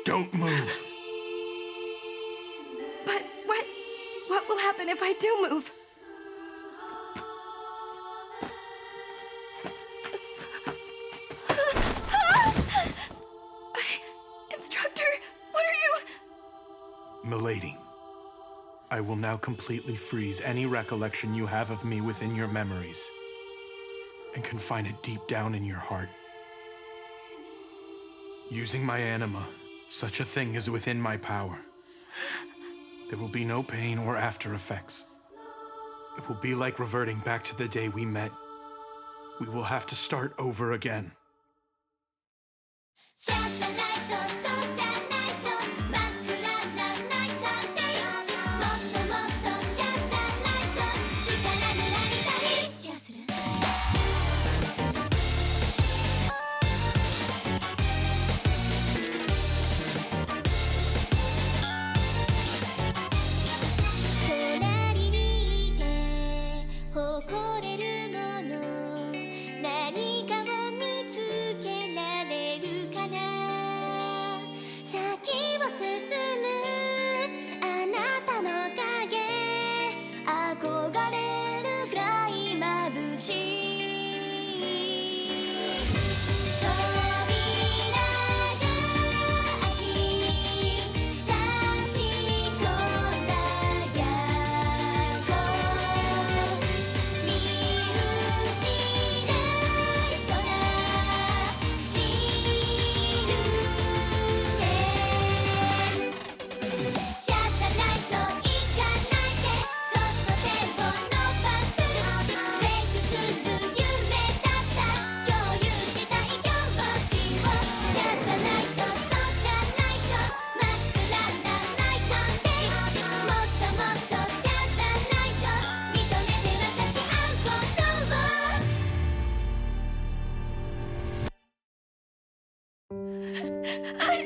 Don't move. But what will happen if I do move? Instructor, what are you? Milady, I will now completely freeze any recollection you have of me within your memories and confine it deep down in your heart. Using my anima, such a thing is within my power. There will be no pain or after effects. It will be like reverting back to the day we met. We will have to start over again.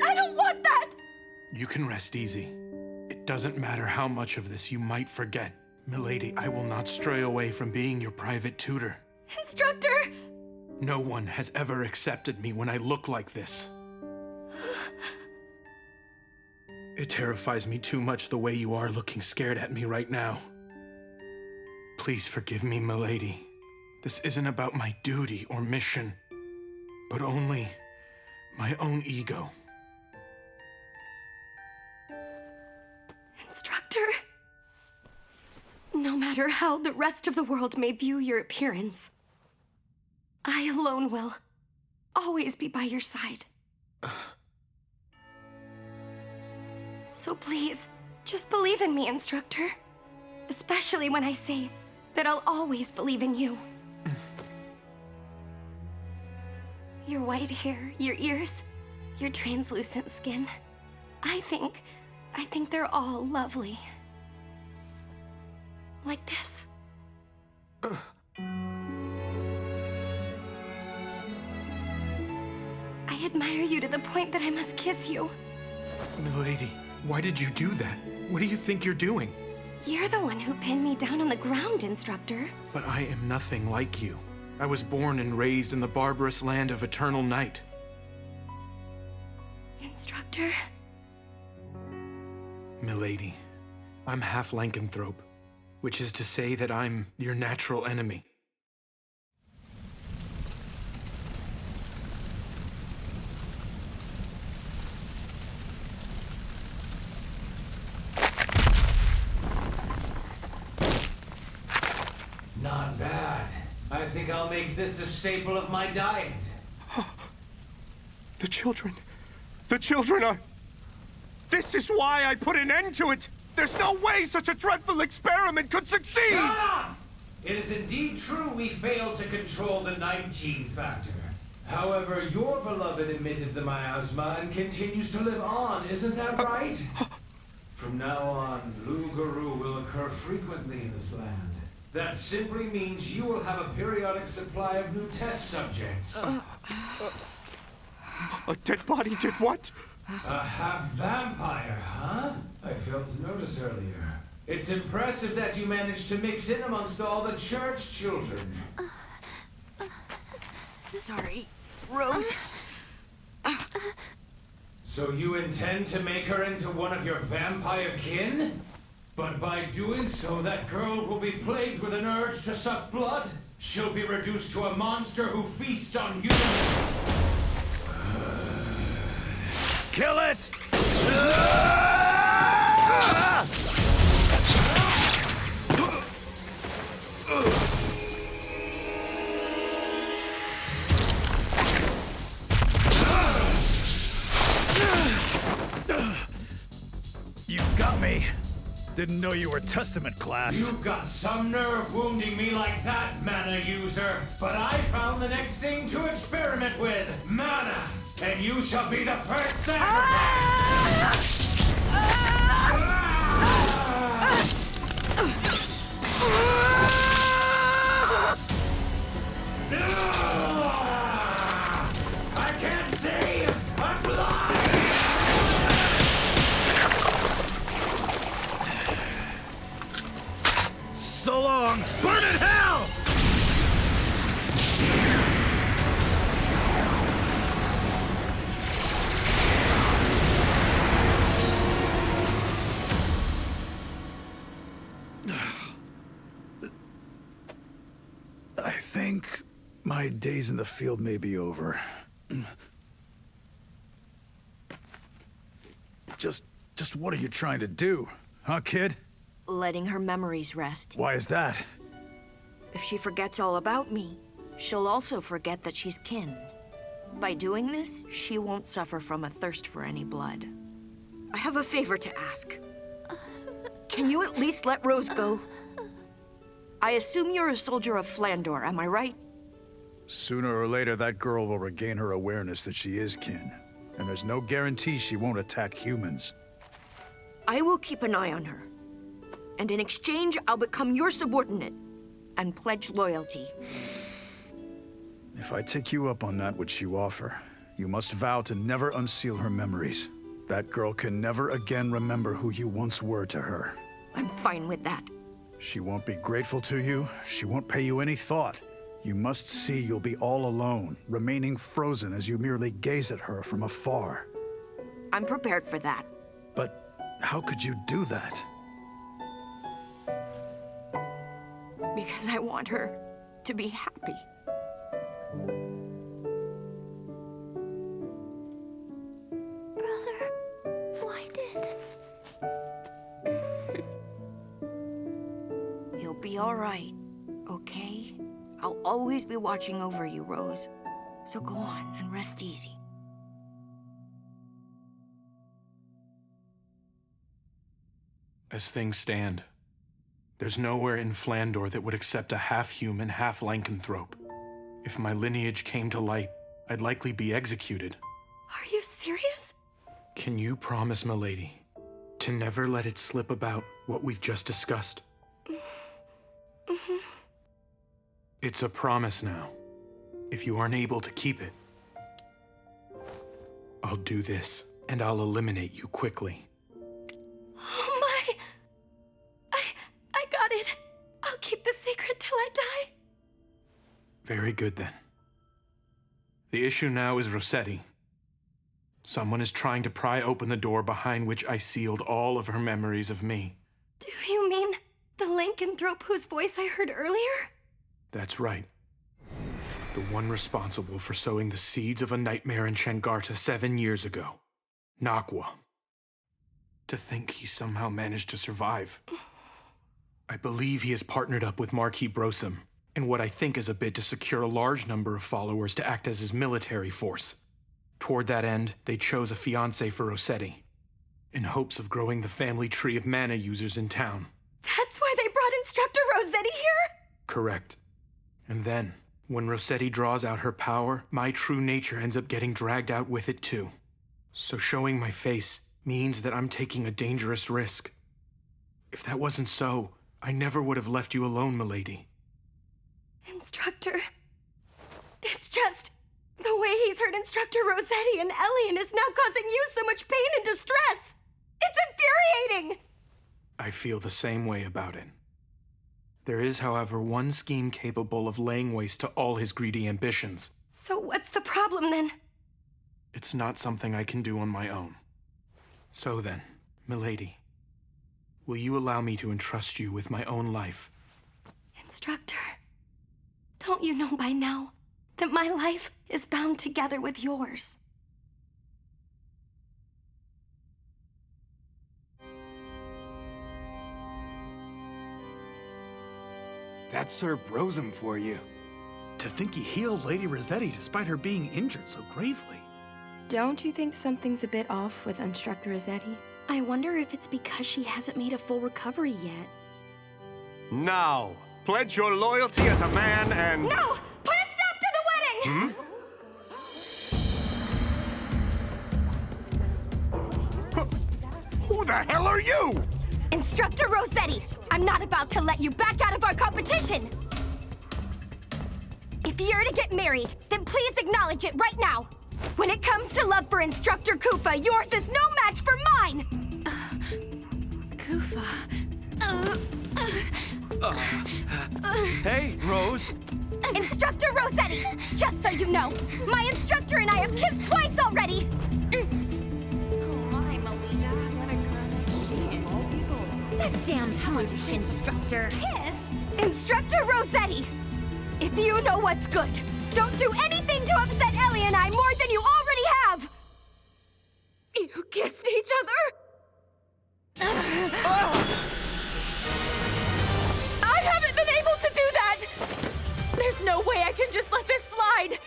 I don't want that! You can rest easy. It doesn't matter how much of this you might forget. Milady, I will not stray away from being your private tutor. Instructor! No one has ever accepted me when I look like this. It terrifies me too much the way you are looking scared at me right now. Please forgive me, milady. This isn't about my duty or mission, but only my own ego. Instructor, no matter how the rest of the world may view your appearance, I alone will always be by your side. So please, just believe in me, Instructor. Especially when I say that I'll always believe in you. Your white hair, your ears, your translucent skin. I think they're all lovely. Like this. I admire you to the point that I must kiss you. Milady, why did you do that? What do you think you're doing? You're the one who pinned me down on the ground, Instructor. But I am nothing like you. I was born and raised in the barbarous land of eternal night. Instructor? Milady, I'm half lycanthrope, which is to say that I'm your natural enemy. Not bad. I think I'll make this a staple of my diet. The children are... This is why I put an end to it! There's no way such a dreadful experiment could succeed! Shut up! It is indeed true we failed to control the night gene factor. However, your beloved emitted the miasma and continues to live on, isn't that right? From now on, Lugaru will occur frequently in this land. That simply means you will have a periodic supply of new test subjects. A dead body did what? A half-vampire, huh? I failed to notice earlier. It's impressive that you managed to mix in amongst all the church children. Sorry, Rose. So you intend to make her into one of your vampire kin? But by doing so, that girl will be plagued with an urge to suck blood. She'll be reduced to a monster who feasts on humans. Kill it! You got me. Didn't know you were Testament class. You've got some nerve wounding me like that, mana user. But I found the next thing to experiment with. Mana! And you shall be the first sacrifice! I can't see! I'm blind! So long! Burn in hell! I think my days in the field may be over. Just what are you trying to do, huh, kid? Letting her memories rest. Why is that? If she forgets all about me, she'll also forget that she's kin. By doing this, she won't suffer from a thirst for any blood. I have a favor to ask. Can you at least let Rose go? I assume you're a soldier of Flandor, am I right? Sooner or later, that girl will regain her awareness that she is kin. And there's no guarantee she won't attack humans. I will keep an eye on her. And in exchange, I'll become your subordinate and pledge loyalty. If I take you up on that which you offer, you must vow to never unseal her memories. That girl can never again remember who you once were to her. I'm fine with that. She won't be grateful to you. She won't pay you any thought. You must see you'll be all alone, remaining frozen as you merely gaze at her from afar. I'm prepared for that. But how could you do that? Because I want her to be happy. Brother, why did... You'll be all right, okay? I'll always be watching over you, Rose. So go on and rest easy. As things stand, there's nowhere in Flandor that would accept a half-human, half-lycanthrope. If my lineage came to light, I'd likely be executed. Are you serious? Can you promise, milady, to never let it slip about what we've just discussed? Mm-hmm. It's a promise now. If you aren't able to keep it, I'll do this, and I'll eliminate you quickly. Oh my... I got it. I'll keep the secret till I die. Very good, then. The issue now is Rossetti. Someone is trying to pry open the door behind which I sealed all of her memories of me. Do you mean the lycanthrope whose voice I heard earlier? That's right. The one responsible for sowing the seeds of a nightmare in Shengarta 7 years ago. Nakwa. To think he somehow managed to survive. I believe he has partnered up with Marquis Brosum in what I think is a bid to secure a large number of followers to act as his military force. Toward that end, they chose a fiancé for Rossetti, in hopes of growing the family tree of mana users in town. That's why they brought Instructor Rossetti here? Correct. And then, when Rossetti draws out her power, my true nature ends up getting dragged out with it too. So showing my face means that I'm taking a dangerous risk. If that wasn't so, I never would have left you alone, milady. Instructor... It's just... the way he's hurt Instructor Rossetti and Elian is now causing you so much pain and distress! It's infuriating! I feel the same way about it. There is, however, one scheme capable of laying waste to all his greedy ambitions. So what's the problem, then? It's not something I can do on my own. So then, milady, will you allow me to entrust you with my own life? Instructor, don't you know by now that my life is bound together with yours? That's Sir Brosum for you. To think he healed Lady Rossetti despite her being injured so gravely. Don't you think something's a bit off with Instructor Rossetti? I wonder if it's because she hasn't made a full recovery yet. Now, pledge your loyalty as a man and... No! Put a stop to the wedding! Who the hell are you? Instructor Rossetti, I'm not about to let you back out of our competition! If you're to get married, then please acknowledge it right now! When it comes to love for Instructor Koopa, yours is no match for mine! Koopa. Hey, Rose. Instructor Rossetti, just so you know, my instructor and I have kissed twice already! Oh my, Melita, what a grown-up she is. That damn brutish instructor. Kissed? Instructor Rossetti! If you know what's good, don't do anything to upset Ellie and I more than you already have! You kissed each other? I haven't been able to do that! There's no way I can just let this slide!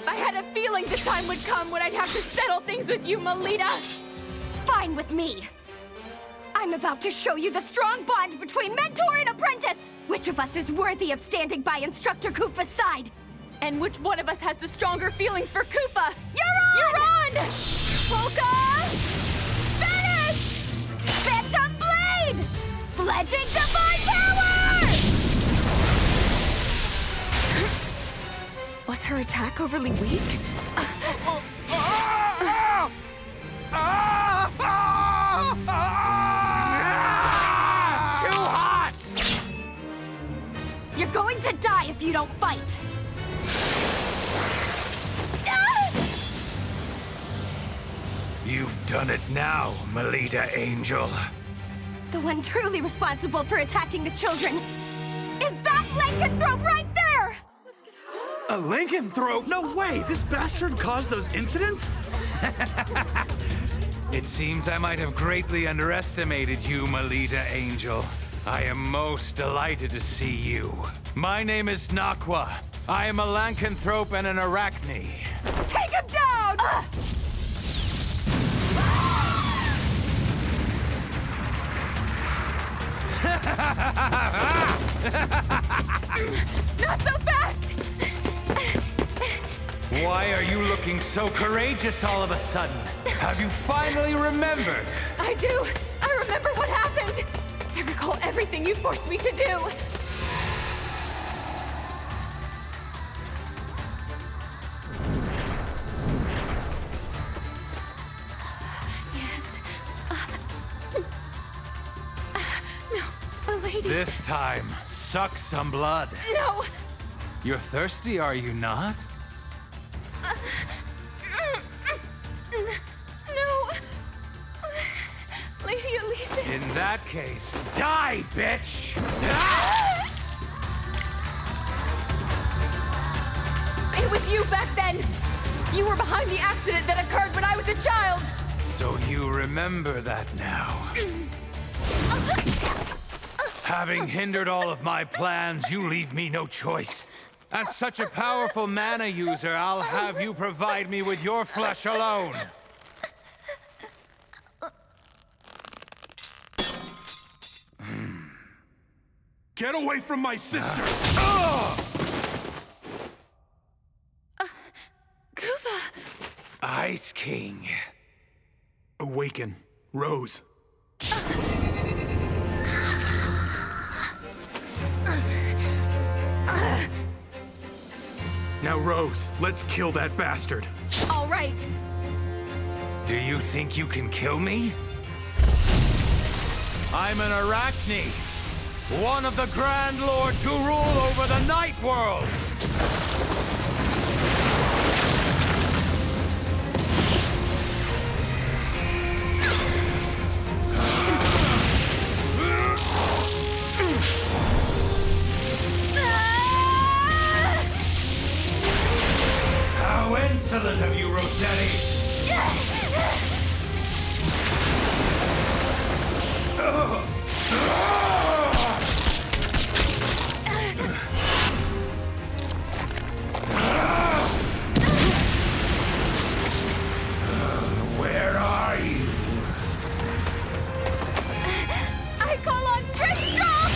I had a feeling the time would come when I'd have to settle things with you, Melita! Fine with me! I'm about to show you the strong bond between mentor and apprentice! Which of us is worthy of standing by Instructor Koopa's side? And which one of us has the stronger feelings for Koopa? You're on! You're on! Polka! Finish! Phantom Blade! Fledging Divine Power! Was her attack overly weak? Too hot! You're going to die if you don't fight! You've done it now, Melita Angel. The one truly responsible for attacking the children is that lycanthrope right there! A lycanthrope? No way! This bastard caused those incidents? It seems I might have greatly underestimated you, Melita Angel. I am most delighted to see you. My name is Nakwa. I am a lycanthrope and an arachne. Take him down! Not so fast! Why are you looking so courageous all of a sudden? Have you finally remembered? I do! I remember what happened! I recall everything you forced me to do! Yes. No, a lady. This time, suck some blood. No! You're thirsty, are you not? No! Lady Elisis. In that case, die, bitch! It was you back then! You were behind the accident that occurred when I was a child! So you remember that now. Having hindered all of my plans, you leave me no choice. As such a powerful mana user, I'll have you provide me with your flesh alone. Get away from my sister! Kuva! Ice King. Awaken, Rose. Now, Rose, let's kill that bastard. All right. Do you think you can kill me? I'm an arachne, one of the Grand Lords who rule over the Night World. excellent of you, Rossetti! Where are you? I call on Brimstone!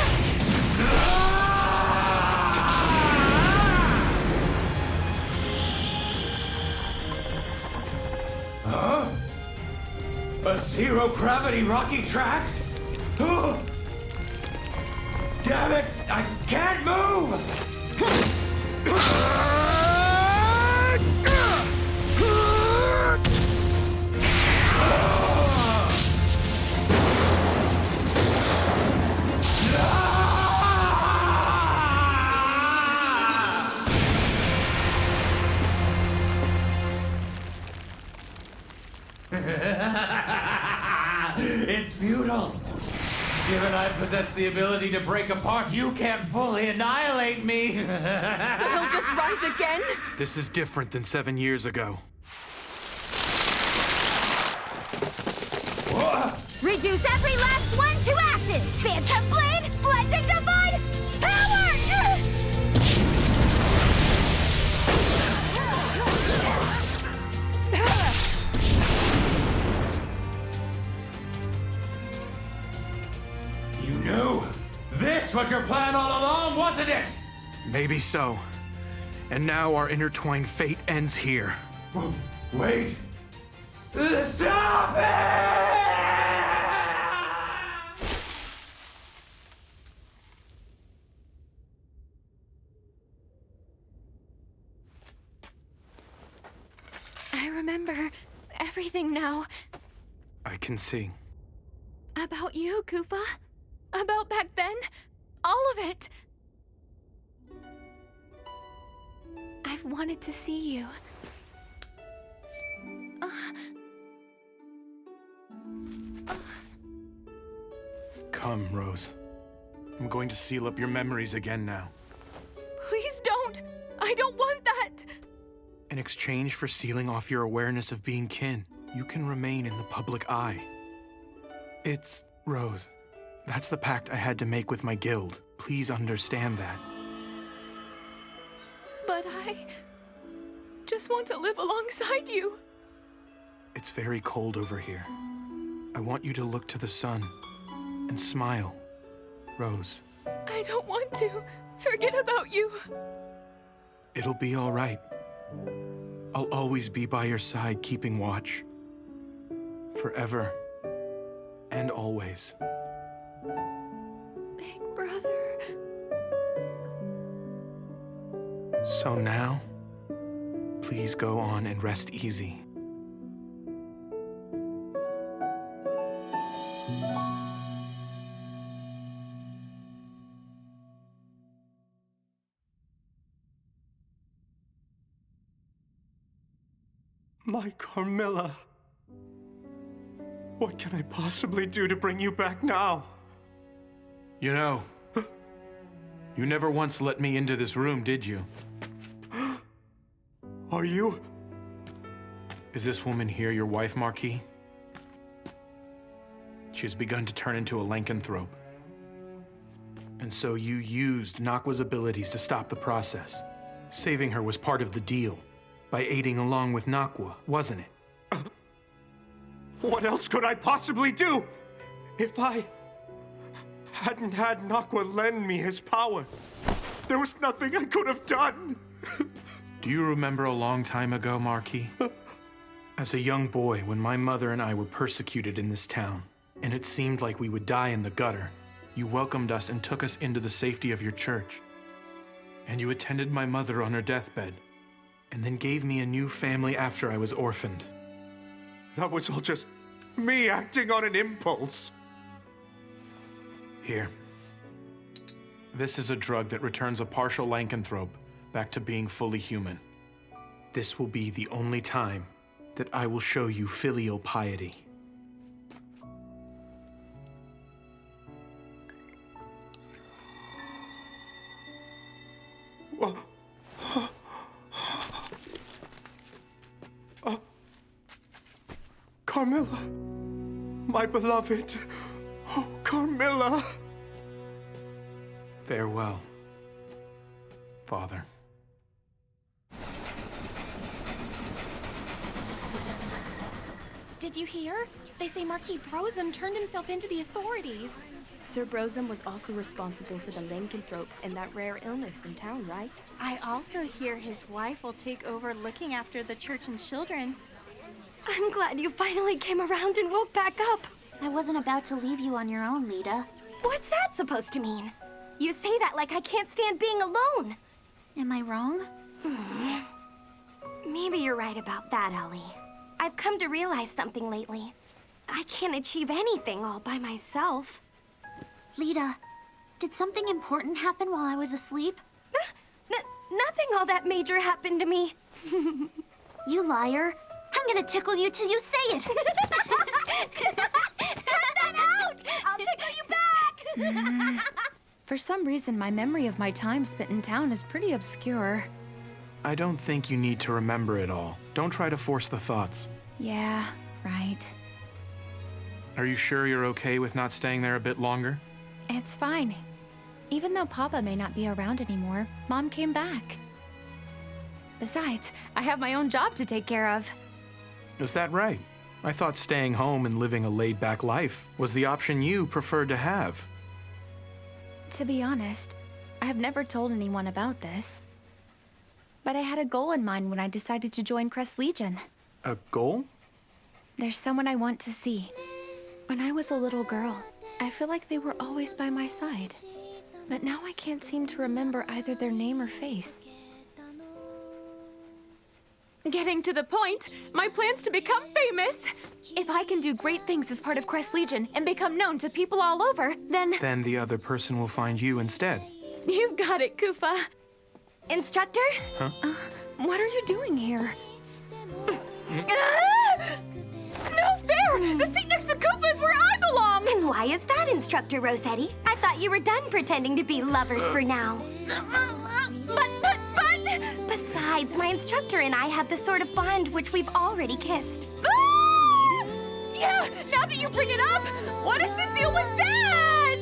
Huh? A zero-gravity rocky tract? Damn it! I can't move! It's futile. Given I possess the ability to break apart, you can't fully annihilate me. So he'll just rise again? This is different than 7 years ago. Reduce every last one to ashes! Phantom Blade, Blending Divine, Power! You knew? This was your plan all along, wasn't it? Maybe so. And now our intertwined fate ends here. Wait! Stop it! I remember everything now. I can see. About you, Koopa. About back then. All of it. I've wanted to see you. Come, Rose. I'm going to seal up your memories again now. Please don't. I don't want that. In exchange for sealing off your awareness of being kin, you can remain in the public eye. It's Rose. That's the pact I had to make with my guild. Please understand that. But I just want to live alongside you. It's very cold over here. I want you to look to the sun and smile, Rose. I don't want to forget about you. It'll be all right. I'll always be by your side, keeping watch. Forever and always. Big brother. So now, please go on and rest easy. My Carmilla. What can I possibly do to bring you back now? You know, you never once let me into this room, did you? Are you? Is this woman here your wife, Marquis? She has begun to turn into a lycanthrope. And so you used Nakwa's abilities to stop the process. Saving her was part of the deal. By aiding along with Nakwa, wasn't it? What else could I possibly do? If I hadn't had Nakwa lend me his power, there was nothing I could have done. Do you remember a long time ago, Marquis? As a young boy, when my mother and I were persecuted in this town, and it seemed like we would die in the gutter, you welcomed us and took us into the safety of your church. And you attended my mother on her deathbed, and then gave me a new family after I was orphaned. That was all just me acting on an impulse. Here. This is a drug that returns a partial lycanthrope back to being fully human. This will be the only time that I will show you filial piety. Carmilla, my beloved. Oh, Carmilla. Farewell, Father. Did you hear? They say Marquis Brosum turned himself into the authorities. Sir Brosum was also responsible for the lycanthrope and that rare illness in town, right? I also hear his wife will take over looking after the church and children. I'm glad you finally came around and woke back up. I wasn't about to leave you on your own, Lita. What's that supposed to mean? You say that like I can't stand being alone. Am I wrong? Maybe you're right about that, Ellie. I've come to realize something lately. I can't achieve anything all by myself. Lita, did something important happen while I was asleep? Nothing all that major happened to me. You liar. I'm gonna tickle you till you say it. Cut that out! I'll tickle you back! For some reason, my memory of my time spent in town is pretty obscure. I don't think you need to remember it all. Don't try to force the thoughts. Yeah, right. Are you sure you're okay with not staying there a bit longer? It's fine. Even though Papa may not be around anymore, Mom came back. Besides, I have my own job to take care of. Is that right? I thought staying home and living a laid-back life was the option you preferred to have. To be honest, I have never told anyone about this. But I had a goal in mind when I decided to join Crest Legion. A goal? There's someone I want to see. When I was a little girl, I feel like they were always by my side. But now I can't seem to remember either their name or face. Getting to the point, my plan's to become famous. If I can do great things as part of Crest Legion and become known to people all over, then... Then the other person will find you instead. You got it, Kufa. Instructor? Huh? What are you doing here? No fair! The seat next to Kufa is where I belong! And why is that, Instructor Rossetti? I thought you were done pretending to be lovers for now. But... Besides, my instructor and I have the sort of bond which we've already kissed. Ah! Yeah, now that you bring it up, what is the deal with that?